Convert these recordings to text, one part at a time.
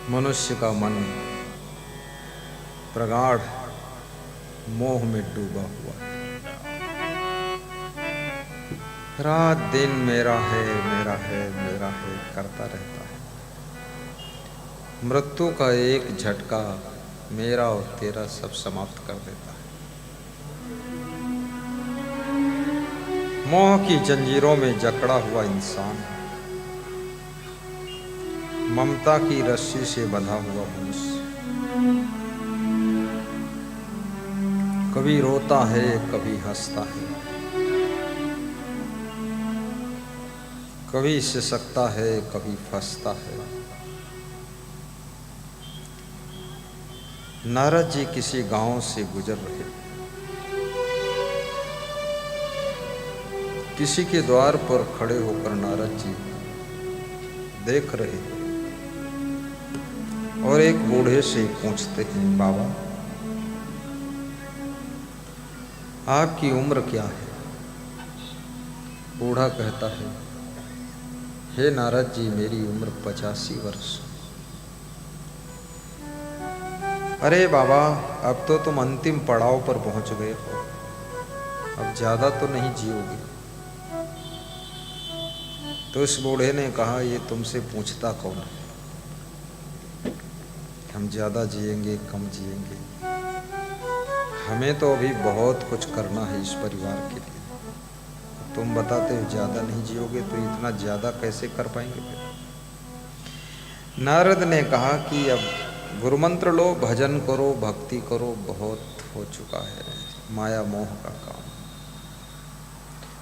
मनुष्य का मन प्रगाढ़ मोह में डूबा हुआ है। रात दिन मेरा है मेरा है मेरा है करता रहता है। मृत्यु का एक झटका मेरा और तेरा सब समाप्त कर देता है। मोह की जंजीरों में जकड़ा हुआ इंसान, ममता की रस्सी से बंधा हुआ मनुष्य, कभी रोता है कभी हंसता है, कभी सिसकता है कभी फंसता है। नारद जी किसी गांव से गुजर रहे, किसी के द्वार पर खड़े होकर नारद जी देख रहे और एक बूढ़े से पूछते हैं, बाबा आपकी उम्र क्या है? बूढ़ा कहता है, हे नारद जी मेरी उम्र 85 वर्ष। अरे बाबा अब तो तुम अंतिम पड़ाव पर पहुंच गए हो, अब ज्यादा तो नहीं जियोगे। तो इस बूढ़े ने कहा, ये तुमसे पूछता कौन है? हम ज्यादा जिएंगे कम जिएंगे, हमें तो अभी बहुत कुछ करना है इस परिवार के लिए। तुम बताते हो ज्यादा नहीं जियोगे, तो इतना ज्यादा कैसे कर पाएंगे फिर? नारद ने कहा कि अब गुरुमंत्र लो, भजन करो, भक्ति करो, बहुत हो चुका है माया मोह का काम।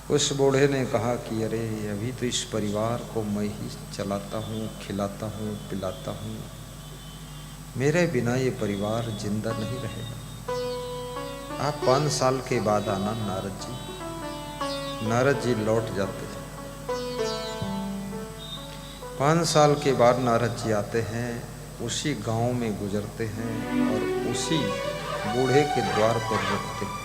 उस बूढ़े ने कहा कि अरे अभी तो इस परिवार को मैं ही चलाता हूँ, खिलाता हूँ, पिलाता हूँ, मेरे बिना ये परिवार जिंदा नहीं रहेगा। आप 5 साल के बाद आना नारद जी। नारद जी लौट जाते हैं। 5 साल के बाद नारद जी आते हैं, उसी गांव में गुजरते हैं और उसी बूढ़े के द्वार पर रुकते हैं।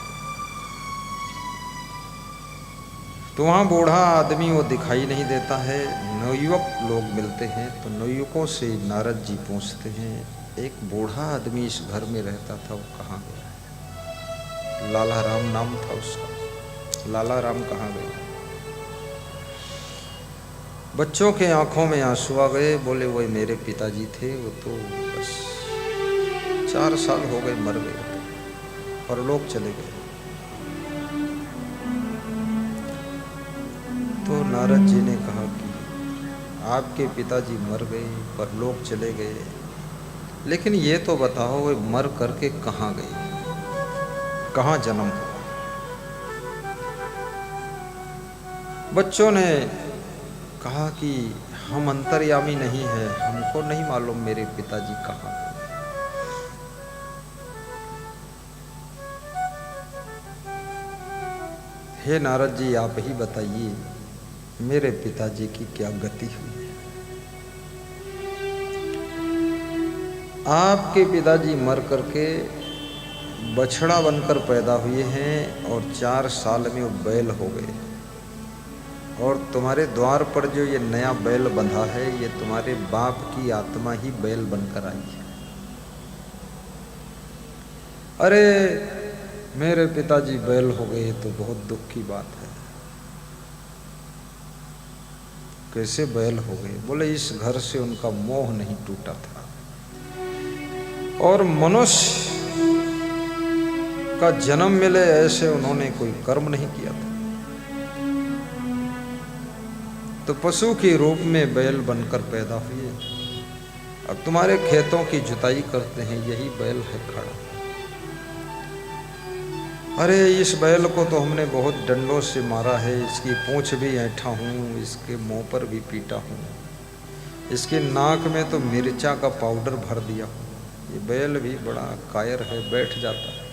तो वहाँ बूढ़ा आदमी वो दिखाई नहीं देता है। नवयुवक लोग मिलते हैं तो नवयुवकों से नारद जी पूछते हैं, एक बूढ़ा आदमी इस घर में रहता था, वो कहाँ गया? लाला राम नाम था उसका। लाला राम कहाँ गया? बच्चों के आंखों में आंसू आ गए। बोले वही मेरे पिताजी थे, वो तो बस 4 साल हो गए मर गए और लोग चले गए। तो नारद जी ने कहा कि आपके पिताजी मर गए पर लोग चले गए, लेकिन ये तो बताओ वे मर करके कहाँ गए, कहाँ जन्म हुआ? बच्चों ने कहा कि हम अंतर्यामी नहीं है, हमको नहीं मालूम मेरे पिताजी कहाँ गए। हे नारद जी आप ही बताइए मेरे पिताजी की क्या गति हुई है? आपके पिताजी मर करके बछड़ा बनकर पैदा हुए हैं और 4 साल में वो बैल हो गए, और तुम्हारे द्वार पर जो ये नया बैल बंधा है, ये तुम्हारे बाप की आत्मा ही बैल बनकर आई है। अरे मेरे पिताजी बैल हो गए तो बहुत दुख की बात है। कैसे बैल हो गए? बोले इस घर से उनका मोह नहीं टूटा था, और मनुष्य का जन्म मिले ऐसे उन्होंने कोई कर्म नहीं किया था, तो पशु के रूप में बैल बनकर पैदा हुए। अब तुम्हारे खेतों की जुताई करते हैं, यही बैल है खड़ा। अरे इस बैल को तो हमने बहुत डंडों से मारा है, इसकी पूंछ भी ऐंठा हूँ, इसके मुंह पर भी पीटा हूँ, इसके नाक में तो मिर्चा का पाउडर भर दिया हूँ। ये बैल भी बड़ा कायर है, बैठ जाता है,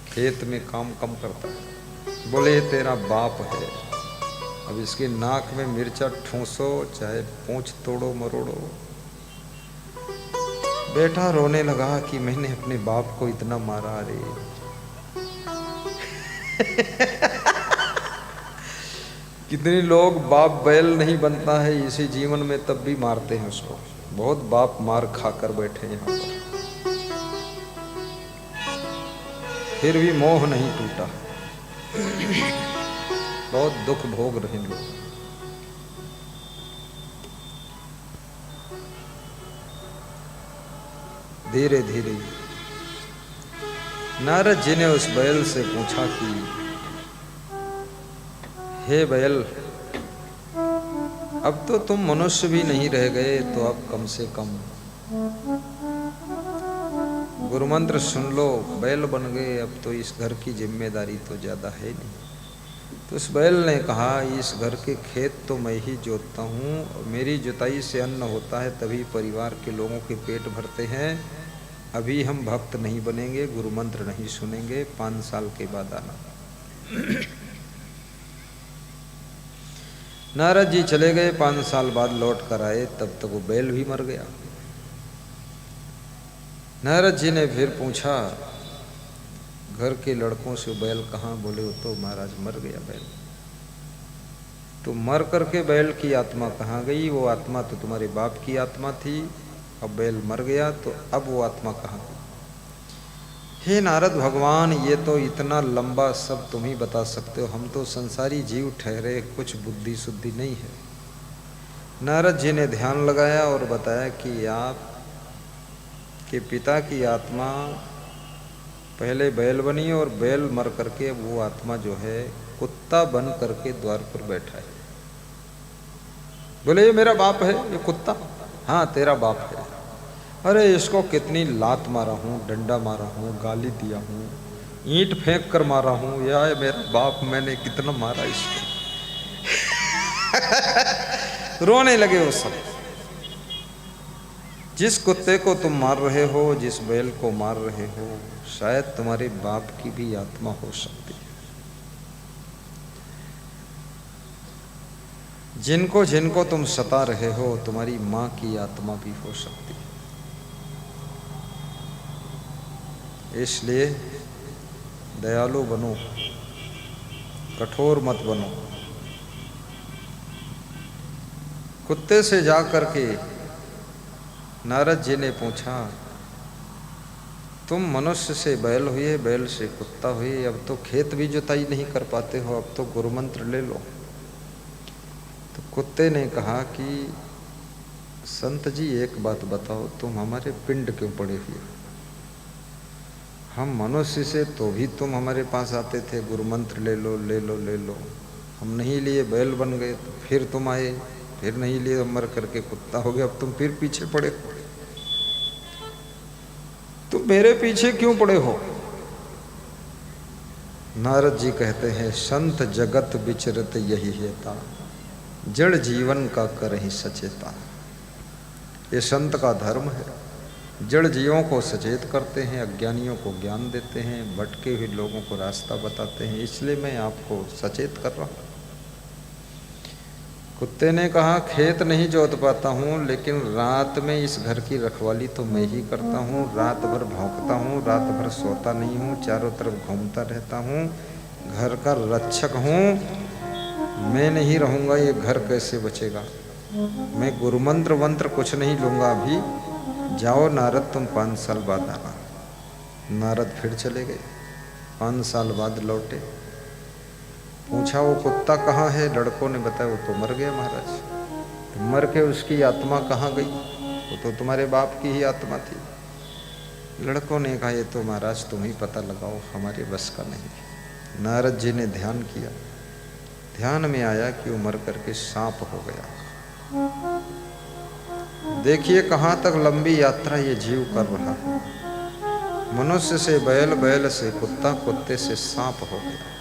खेत में काम कम करता है। बोले तेरा बाप है, अब इसके नाक में मिर्चा ठूंसो चाहे पूंछ तोड़ो मरोड़ो। बेटा रोने लगा कि मैंने अपने बाप को इतना मारा। रे कितने लोग बाप बैल नहीं बनता है इसी जीवन में, तब भी मारते हैं उसको, बहुत बाप मार खाकर बैठे यहाँ पर, फिर भी मोह नहीं टूटा। बहुत दुख भोग रहे लोग। धीरे धीरे नारद जी ने उस बैल से पूछा कि हे बैल, अब तो तुम मनुष्य भी नहीं रह गए, तो अब कम से कम गुरु मंत्र सुन लो, बैल बन गए, अब तो इस घर की जिम्मेदारी तो ज़्यादा है नहीं। तो उस बैल ने कहा, इस घर के खेत तो मैं ही जोतता हूँ, और मेरी जुताई से अन्न होता है, तभी परिवार के लोगों के पेट भरते हैं। अभी हम भक्त नहीं बनेंगे, गुरु मंत्र नहीं सुनेंगे, 5 साल के बाद आना। नारद जी चले गए, 5 साल बाद लौट कर आए, तब तक वो बैल भी मर गया। नारद जी ने फिर पूछा घर के लड़कों से, बैल कहाँ? बोले वो तो महाराज मर गया बैल। तो मर करके बैल की आत्मा कहाँ गई? वो आत्मा तो तुम्हारे बाप की आत्मा थी, अब बैल मर गया तो अब वो आत्मा कहाँ गई? हे नारद भगवान, ये तो इतना लंबा सब तुम ही बता सकते हो, हम तो संसारी जीव ठहरे, कुछ बुद्धि शुद्धि नहीं है। नारद जी ने ध्यान लगाया और बताया कि आप के पिता की आत्मा पहले बैल बनी और बैल मर करके वो आत्मा जो है कुत्ता बन करके द्वार पर बैठा है। बोले ये मेरा बाप है ये कुत्ता? हाँ तेरा बाप है। अरे इसको कितनी लात मारा हूँ, डंडा मारा हूँ, गाली दिया हूँ, ईंट फेंक कर मारा हूँ, या मेरा बाप, मैंने कितना मारा इसको। रोने लगे वो सब। जिस कुत्ते को तुम मार रहे हो, जिस बैल को मार रहे हो, शायद तुम्हारे बाप की भी आत्मा हो सकती है। जिनको जिनको तुम सता रहे हो, तुम्हारी माँ की आत्मा भी हो सकती है। इसलिए दयालु बनो, कठोर मत बनो। कुत्ते से जा करके नारद जी ने पूछा, तुम मनुष्य से बैल हुए, बैल से कुत्ता हुए, अब तो खेत भी जुताई नहीं कर पाते हो, अब तो गुरु मंत्र ले लो। तो कुत्ते ने कहा कि संत जी एक बात बताओ, तुम हमारे पिंड क्यों पड़े हुए? हम मनुष्य से तो भी तुम हमारे पास आते थे, गुरु मंत्र ले लो ले लो ले लो, हम नहीं लिए बैल बन गए, तो फिर तुम आए, फिर नहीं लिए मर करके कुत्ता हो गया, अब तुम फिर पीछे पड़े हो। तुम मेरे पीछे क्यों पड़े हो? नारद जी कहते हैं, संत जगत विचरत यही हेता, जड़ जीवन का करहि सचेता। ये संत का धर्म है, जड़ जीवों को सचेत करते हैं, अज्ञानियों को ज्ञान देते हैं, भटके हुए लोगों को रास्ता बताते हैं, इसलिए मैं आपको सचेत कर रहा हूँ। कुत्ते ने कहा, खेत नहीं जोत पाता हूँ, लेकिन रात में इस घर की रखवाली तो मैं ही करता हूँ, रात भर भौंकता हूँ, रात भर सोता नहीं हूँ, चारों तरफ घूमता रहता हूँ, घर का रक्षक हूँ। मैं नहीं रहूँगा, ये घर कैसे बचेगा? मैं गुरु मंत्र वंत्र कुछ नहीं लूँगा अभी। जाओ नारद, तुम 5 साल बाद आना। नारद फिर चले गए, 5 साल बाद लौटे। पूछा वो कुत्ता कहाँ है? लड़कों ने बताया वो तो मर गया महाराज। तो मर के उसकी आत्मा कहाँ गई? वो तो तुम्हारे बाप की ही आत्मा थी। लड़कों ने कहा ये तो महाराज तुम ही पता लगाओ, हमारे बस का नहीं। नारद जी ने ध्यान किया, ध्यान में आया कि वो मर करके सांप हो गया। देखिए कहाँ तक लंबी यात्रा ये जीव कर रहा है। मनुष्य से बैल, बैल से कुत्ता, कुत्ते से सांप हो गया,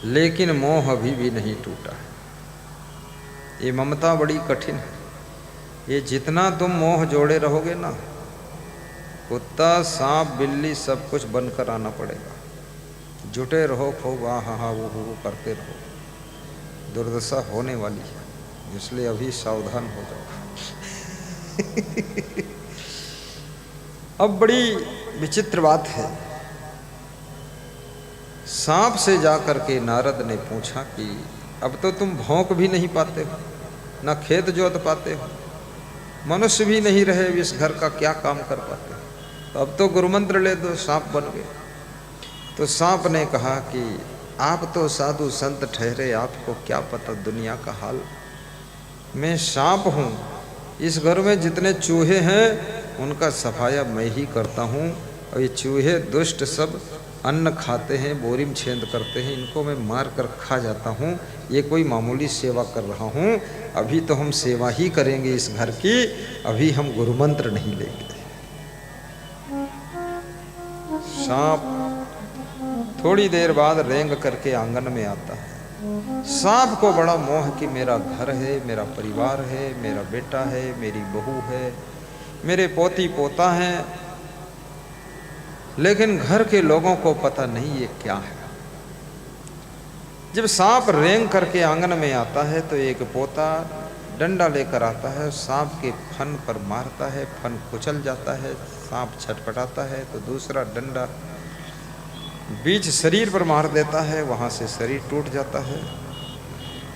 लेकिन मोह अभी भी नहीं टूटा है। ये ममता बड़ी कठिन है। ये जितना तुम मोह जोड़े रहोगे ना, कुत्ता सांप बिल्ली सब कुछ बनकर आना पड़ेगा। जुटे रहो, खूब हाँ वो करते रहो, दुर्दशा होने वाली है, इसलिए अभी सावधान हो जाओ। अब बड़ी विचित्र बात है। सांप से जाकर के नारद ने पूछा कि अब तो तुम भौंक भी नहीं पाते हो, ना खेत जोत पाते हो, मनुष्य भी नहीं रहे, इस घर का क्या काम कर पाते। तो अब तो गुरु मंत्र ले दो, सांप बन गए। तो सांप ने कहा कि आप तो साधु संत ठहरे, आपको क्या पता दुनिया का हाल। मैं सांप हूँ, इस घर में जितने चूहे हैं उनका सफाया मैं ही करता हूँ, और ये चूहे दुष्ट सब अन्न खाते हैं, बोरी में छेद करते हैं, इनको मैं मार कर खा जाता हूँ। ये कोई मामूली सेवा कर रहा हूँ, अभी तो हम सेवा ही करेंगे इस घर की, अभी हम गुरु मंत्र नहीं लेंगे। सांप थोड़ी देर बाद रेंग करके आंगन में आता है। सांप को बड़ा मोह कि मेरा घर है, मेरा परिवार है, मेरा बेटा है, मेरी बहू है, मेरे पोती पोता है, लेकिन घर के लोगों को पता नहीं ये क्या है। जब सांप रेंग करके आंगन में आता है तो एक पोता डंडा लेकर आता है, सांप के फन पर मारता है, फन कुचल जाता है, सांप छटपटाता है, तो दूसरा डंडा बीच शरीर पर मार देता है, वहाँ से शरीर टूट जाता है,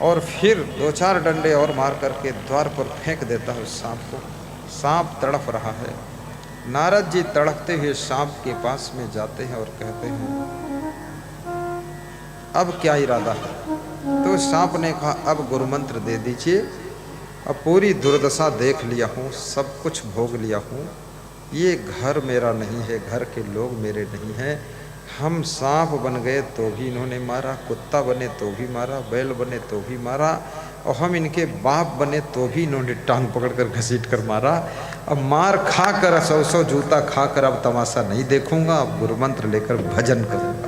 और फिर 2-4 डंडे और मार करके द्वार पर फेंक देता है उस सांप को। सांप तड़प रहा है। नारद जी तड़पते हुए सांप के पास में जाते हैं और कहते हैं अब क्या इरादा है। तो सांप ने कहा अब गुरु मंत्र दे दीजिए, अब पूरी दुर्दशा देख लिया हूँ, सब कुछ भोग लिया हूँ, ये घर मेरा नहीं है, घर के लोग मेरे नहीं हैं। हम सांप बन गए तो भी इन्होंने मारा, कुत्ता बने तो भी मारा, बैल बने तो भी मारा, और हम इनके बाप बने तो भी इन्होंने टांग पकड़कर घसीट कर मारा। अब मार खा कर 100 जूता खा कर अब तमाशा नहीं देखूंगा, अब गुरु मंत्र लेकर भजन करूंगा।